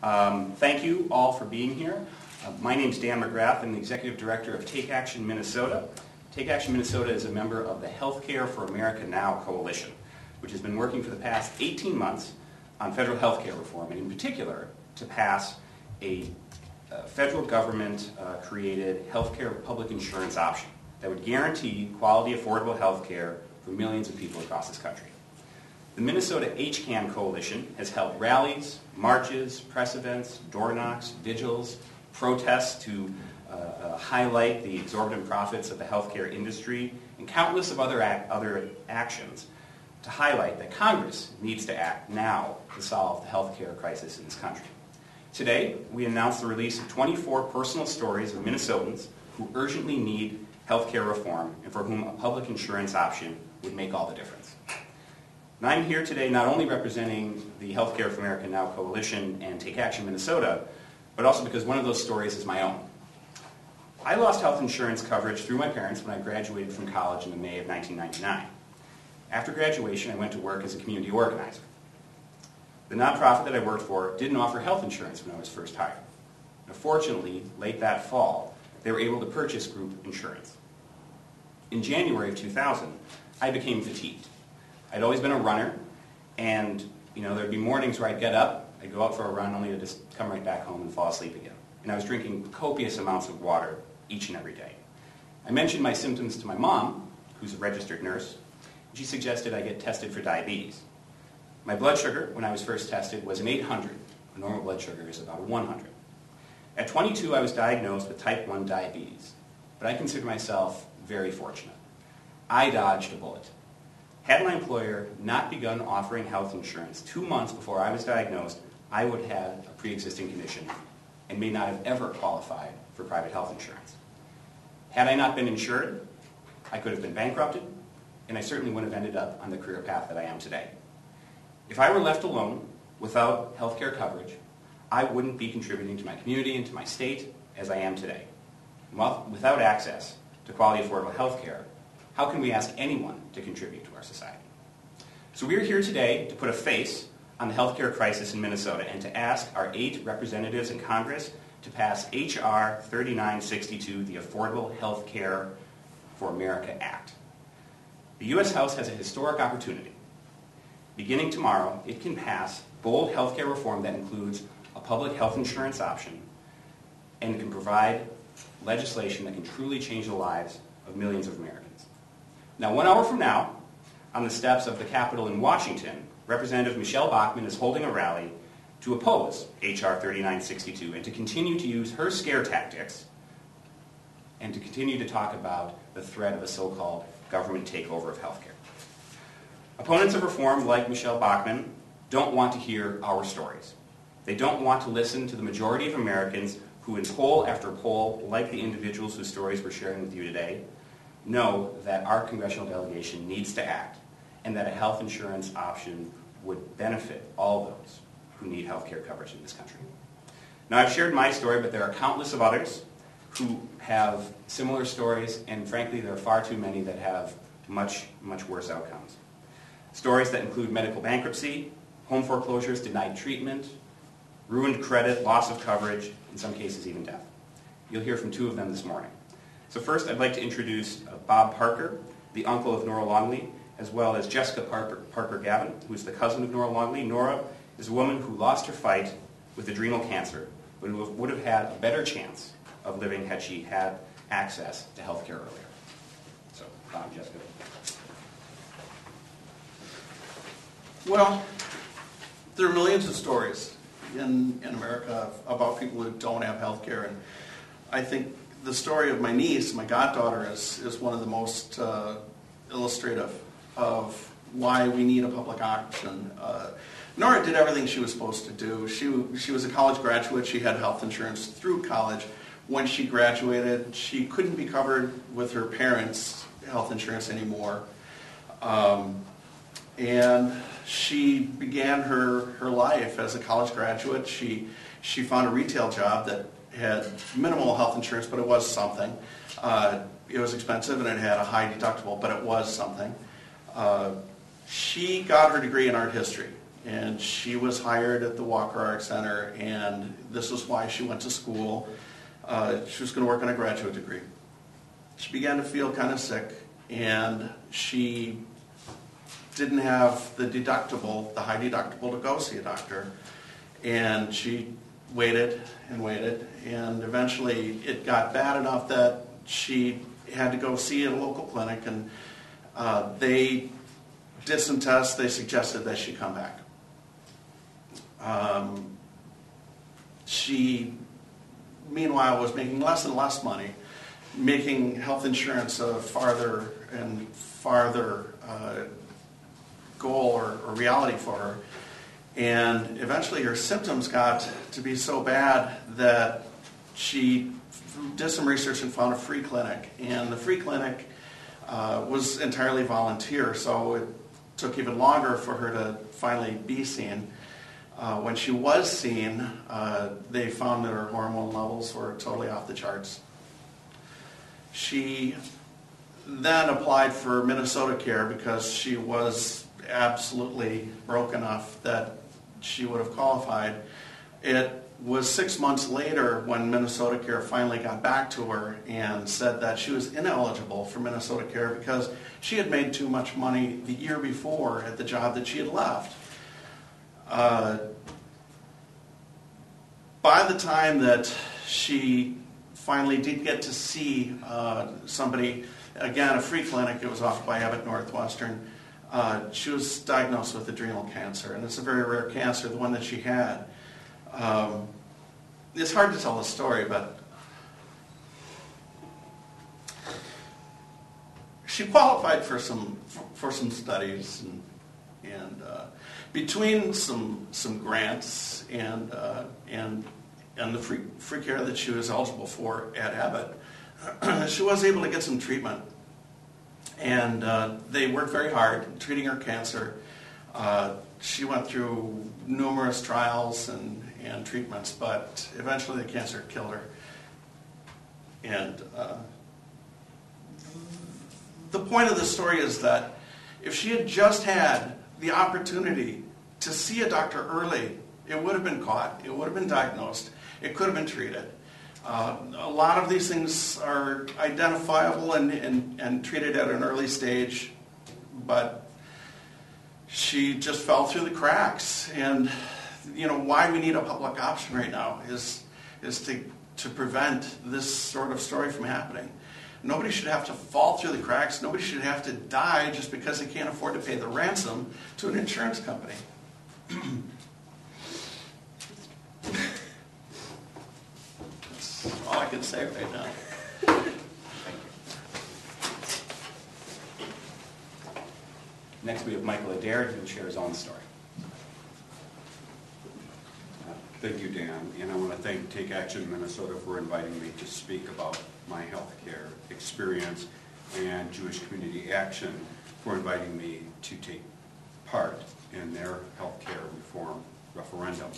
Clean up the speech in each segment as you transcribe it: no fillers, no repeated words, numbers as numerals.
Thank you all for being here. My name is Dan McGrath. I'm the Executive Director of Take Action Minnesota. Take Action Minnesota is a member of the Healthcare for America Now Coalition, which has been working for the past 18 months on federal healthcare reform, and in particular to pass a federal government-created healthcare public insurance option that would guarantee quality, affordable healthcare for millions of people across this country. The Minnesota HCAN Coalition has held rallies, marches, press events, door knocks, vigils, protests to highlight the exorbitant profits of the healthcare industry, and countless of other actions to highlight that Congress needs to act now to solve the healthcare crisis in this country. Today, we announced the release of 24 personal stories of Minnesotans who urgently need healthcare reform and for whom a public insurance option would make all the difference. And I'm here today not only representing the Healthcare for America Now Coalition and Take Action Minnesota, but also because one of those stories is my own. I lost health insurance coverage through my parents when I graduated from college in the May of 1999. After graduation, I went to work as a community organizer. The nonprofit that I worked for didn't offer health insurance when I was first hired. Fortunately, late that fall, they were able to purchase group insurance. In January of 2000, I became fatigued. I'd always been a runner, and there'd be mornings where I'd get up, I'd go out for a run, only to just come right back home and fall asleep again. And I was drinking copious amounts of water each and every day. I mentioned my symptoms to my mom, who's a registered nurse, and she suggested I get tested for diabetes. My blood sugar, when I was first tested, was an 800. A normal blood sugar is about a 100. At 22, I was diagnosed with type 1 diabetes, but I consider myself very fortunate. I dodged a bullet. Had my employer not begun offering health insurance 2 months before I was diagnosed, I would have had a pre-existing condition and may not have ever qualified for private health insurance. Had I not been insured, I could have been bankrupted, and I certainly wouldn't have ended up on the career path that I am today. If I were left alone without health care coverage, I wouldn't be contributing to my community and to my state as I am today. Without access to quality, affordable health care, how can we ask anyone to contribute to our society? So we are here today to put a face on the healthcare crisis in Minnesota and to ask our 8 representatives in Congress to pass H.R. 3962, the Affordable Health Care for America Act. The U.S. House has a historic opportunity. Beginning tomorrow, it can pass bold healthcare reform that includes a public health insurance option and can provide legislation that can truly change the lives of millions of Americans. Now, 1 hour from now, on the steps of the Capitol in Washington, Representative Michelle Bachmann is holding a rally to oppose H.R. 3962 and to continue to use her scare tactics and to continue to talk about the threat of a so-called government takeover of healthcare. Opponents of reform, like Michelle Bachmann, don't want to hear our stories. They don't want to listen to the majority of Americans who, in poll after poll, like the individuals whose stories we're sharing with you today, know that our congressional delegation needs to act and that a health insurance option would benefit all those who need health care coverage in this country. Now, I've shared my story, but there are countless of others who have similar stories, and frankly, there are far too many that have much, much worse outcomes. Stories that include medical bankruptcy, home foreclosures, denied treatment, ruined credit, loss of coverage, in some cases even death. You'll hear from 2 of them this morning. So first, I'd like to introduce Bob Parker, the uncle of Nora Longley, as well as Jessica Parker Gavin, who is the cousin of Nora Longley. Nora is a woman who lost her fight with adrenal cancer, but who would have had a better chance of living had she had access to health care earlier. So, Bob, Jessica. Well, there are millions of stories in America about people who don't have health care, and I think the story of my niece, my goddaughter, is one of the most illustrative of why we need a public option. Nora did everything she was supposed to do. She was a college graduate. She had health insurance through college. When she graduated, she couldn't be covered with her parents' health insurance anymore. And she began her life as a college graduate. She found a retail job that had minimal health insurance, but it was something. It was expensive and it had a high deductible, but it was something. She got her degree in art history, and she was hired at the Walker Art Center, and this was why she went to school. She was going to work on a graduate degree. She began to feel kind of sick, and she didn't have the deductible, the high deductible, to go see a doctor. And she waited and waited, and eventually it got bad enough that she had to go see a local clinic, and they did some tests. They suggested that she come back. She, meanwhile, was making less and less money, making health insurance a farther and farther goal or reality for her. And eventually her symptoms got to be so bad that she did some research and found a free clinic. And the free clinic was entirely volunteer, so it took even longer for her to finally be seen. When she was seen, they found that her hormone levels were totally off the charts. She then applied for Minnesota Care because she was absolutely broke enough that she would have qualified. It was 6 months later when Minnesota Care finally got back to her and said that she was ineligible for Minnesota Care because she had made too much money the year before at the job that she had left. By the time that she finally did get to see somebody, again, a free clinic, it was offered by Abbott Northwestern, she was diagnosed with adrenal cancer, and it's a very rare cancer, the one that she had. It's hard to tell the story, but she qualified for some studies, and between some grants and the free care that she was eligible for at Abbott, she was able to get some treatment. And they worked very hard treating her cancer. She went through numerous trials and treatments, but eventually the cancer killed her. And the point of the story is that if she had just had the opportunity to see a doctor early, it would have been caught, it would have been diagnosed, it could have been treated. A lot of these things are identifiable and treated at an early stage, but she just fell through the cracks. And why we need a public option right now is to prevent this sort of story from happening. Nobody should have to fall through the cracks. Nobody should have to die just because they can't afford to pay the ransom to an insurance company. That's all I can say right now. Next, we have Michael Adair, who will share his own story. Thank you, Dan, and I want to thank Take Action Minnesota for inviting me to speak about my healthcare experience, and Jewish Community Action for inviting me to take part in their healthcare reform referendum.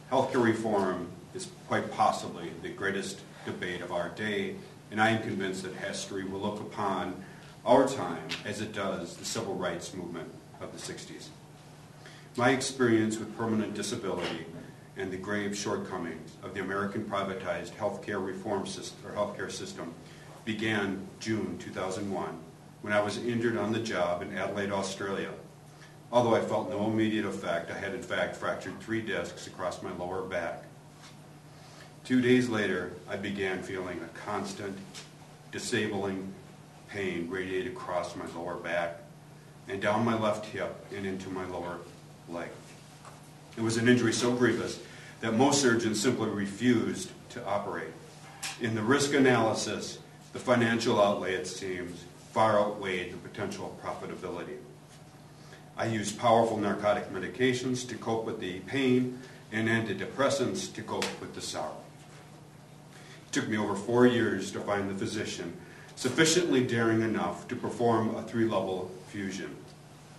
Healthcare reform is quite possibly the greatest debate of our day, and I am convinced that history will look upon our time as it does the civil rights movement of the 60s. My experience with permanent disability and the grave shortcomings of the American privatized healthcare reform system, or healthcare system, began June 2001 when I was injured on the job in Adelaide, Australia. Although I felt no immediate effect, I had in fact fractured 3 discs across my lower back. 2 days later, I began feeling a constant, disabling pain radiate across my lower back and down my left hip and into my lower leg. It was an injury so grievous that most surgeons simply refused to operate. In the risk analysis, the financial outlay, it seems, far outweighed the potential profitability. I used powerful narcotic medications to cope with the pain and antidepressants to cope with the sorrow. It took me over 4 years to find the physician sufficiently daring enough to perform a 3-level fusion.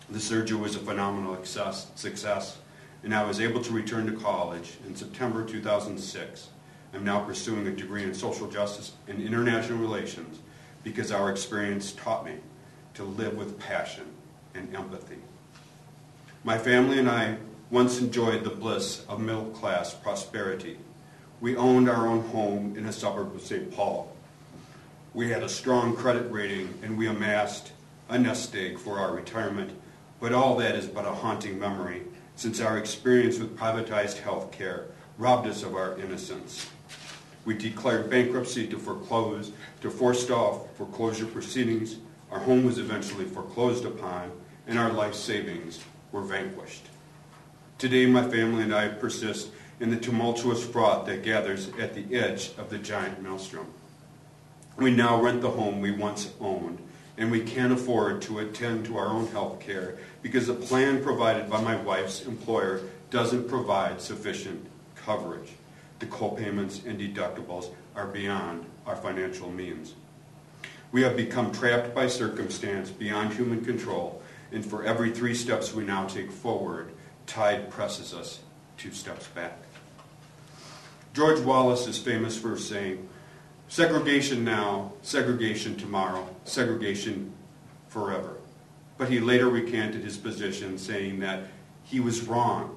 The surgery was a phenomenal success, and I was able to return to college in September 2006. I'm now pursuing a degree in social justice and international relations because our experience taught me to live with passion and empathy. My family and I once enjoyed the bliss of middle-class prosperity. We owned our own home in a suburb of St. Paul. We had a strong credit rating and we amassed a nest egg for our retirement, but all that is but a haunting memory since our experience with privatized health care robbed us of our innocence. We declared bankruptcy to foreclose, to forced off foreclosure proceedings. Our home was eventually foreclosed upon, and our life savings were vanquished. Today, my family and I persist in the tumultuous froth that gathers at the edge of the giant maelstrom. We now rent the home we once owned, and we can't afford to attend to our own health care because the plan provided by my wife's employer doesn't provide sufficient coverage. The co-payments and deductibles are beyond our financial means. We have become trapped by circumstance beyond human control, and for every 3 steps we now take forward, tide presses us 2 steps back. George Wallace is famous for saying, "Segregation now, segregation tomorrow, segregation forever." But he later recanted his position, saying that he was wrong.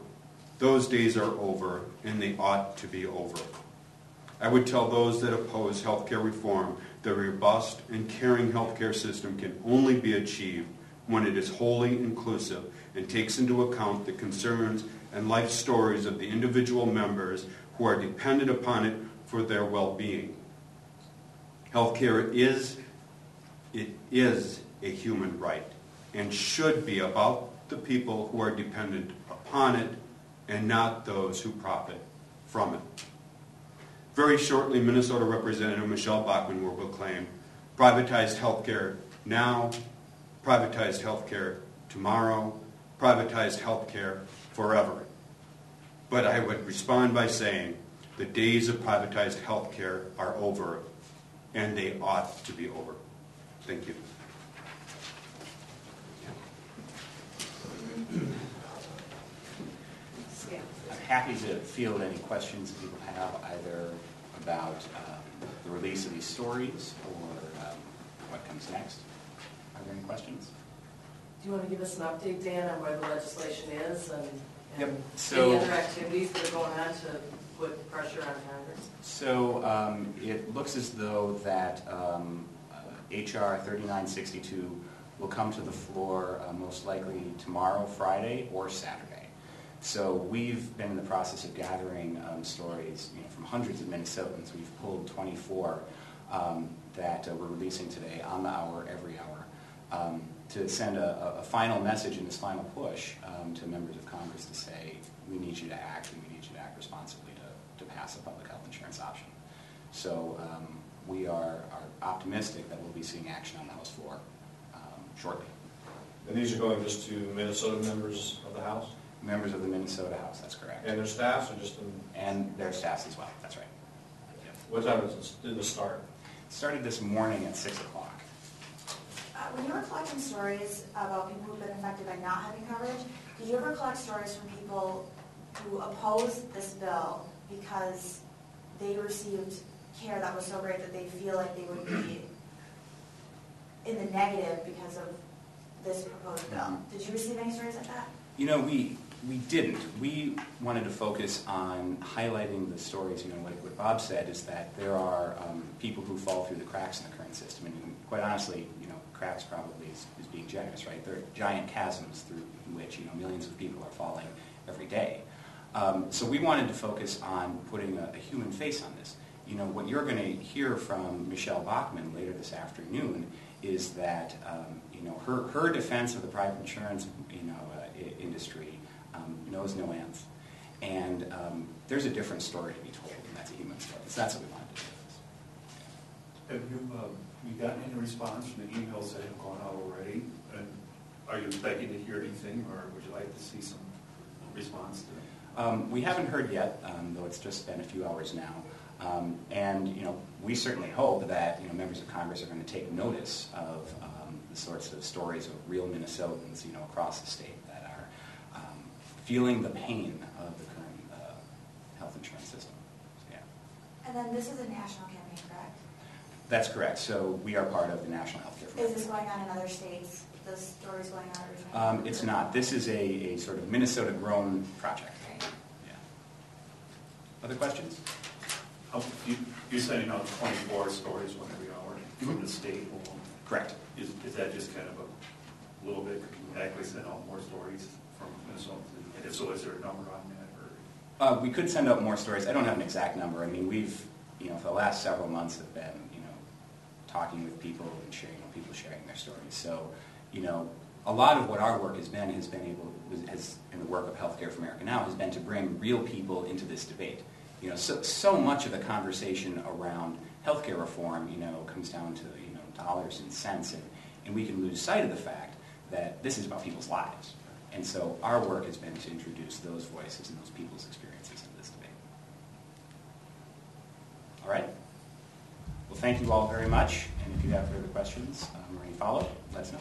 Those days are over, and they ought to be over. I would tell those that oppose healthcare reform that a robust and caring healthcare system can only be achieved when it is wholly inclusive and takes into account the concerns and life stories of the individual members who are dependent upon it for their well-being. Healthcare is a human right and should be about the people who are dependent upon it and not those who profit from it. Very shortly, Minnesota Representative Michelle Bachmann will proclaim privatized healthcare now, privatized healthcare tomorrow, privatized healthcare forever. But I would respond by saying the days of privatized healthcare are over, and they ought to be over. Thank you. I'm happy to field any questions that people have, either about the release of these stories or what comes next. Are there any questions? Do you want to give us an update, Dan, on where the legislation is and Yep. any other activities that are going on to put pressure on Congress? So it looks as though that HR 3962 will come to the floor most likely tomorrow, Friday, or Saturday. So we've been in the process of gathering stories from hundreds of Minnesotans. We've pulled 24 that we're releasing today on the hour, every hour, to send a final message in this final push to members of Congress to say, we need you to act, and we need you to act responsibly to pass a public health insurance option. So we are optimistic that we'll be seeing action on the House floor shortly. And these are going just to Minnesota members of the House? Members of the Minnesota House, that's correct. And their staffs, or just And their staffs as well, that's right. Yep. what time did this start? It started this morning at 6 o'clock. When you were collecting stories about people who've been affected by not having coverage, did you ever collect stories from people who opposed this bill because they received care that was so great that they feel like they would be in the negative because of this proposed bill? Did you receive any stories like that? We didn't. We wanted to focus on highlighting the stories. What Bob said is that there are people who fall through the cracks in the current system, and quite honestly, cracks probably is being generous, right? There are giant chasms through which millions of people are falling every day. So we wanted to focus on putting a human face on this. What you're going to hear from Michelle Bachmann later this afternoon is that her defense of the private insurance industry knows no ends, and there's a different story to be told, and that's a human story. So that's what we wanted to do. Have you gotten any response from the emails that have gone out already? And are you expecting to hear anything, or would you like to see some response to it? We haven't heard yet, though it's just been a few hours now. And we certainly hope that members of Congress are going to take notice of the sorts of stories of real Minnesotans across the state that are feeling the pain of the current health insurance system. So, yeah. And then this is a national campaign, correct? That's correct. So we are part of the National Healthcare Foundation. Is this going on in other states, the stories going out every time? It's not. This is a sort of Minnesota-grown project. Okay. Yeah. Other questions? You're sending out 24 stories one every hour from the state alone. Correct. Is that just kind of a little bit, could you actually send out more stories from Minnesota? And if so, is there a number on that? Or We could send out more stories. I don't have an exact number. I mean, we've, for the last several months have been, talking with people and sharing, people sharing their stories. So, a lot of what our work has been in the work of Healthcare for America Now, has been to bring real people into this debate. So much of the conversation around healthcare reform, comes down to, dollars and cents, and we can lose sight of the fact that this is about people's lives. And so our work has been to introduce those voices and those people's experiences in this debate. All right? Well, thank you all very much, and if you have further questions or any follow-up, let us know.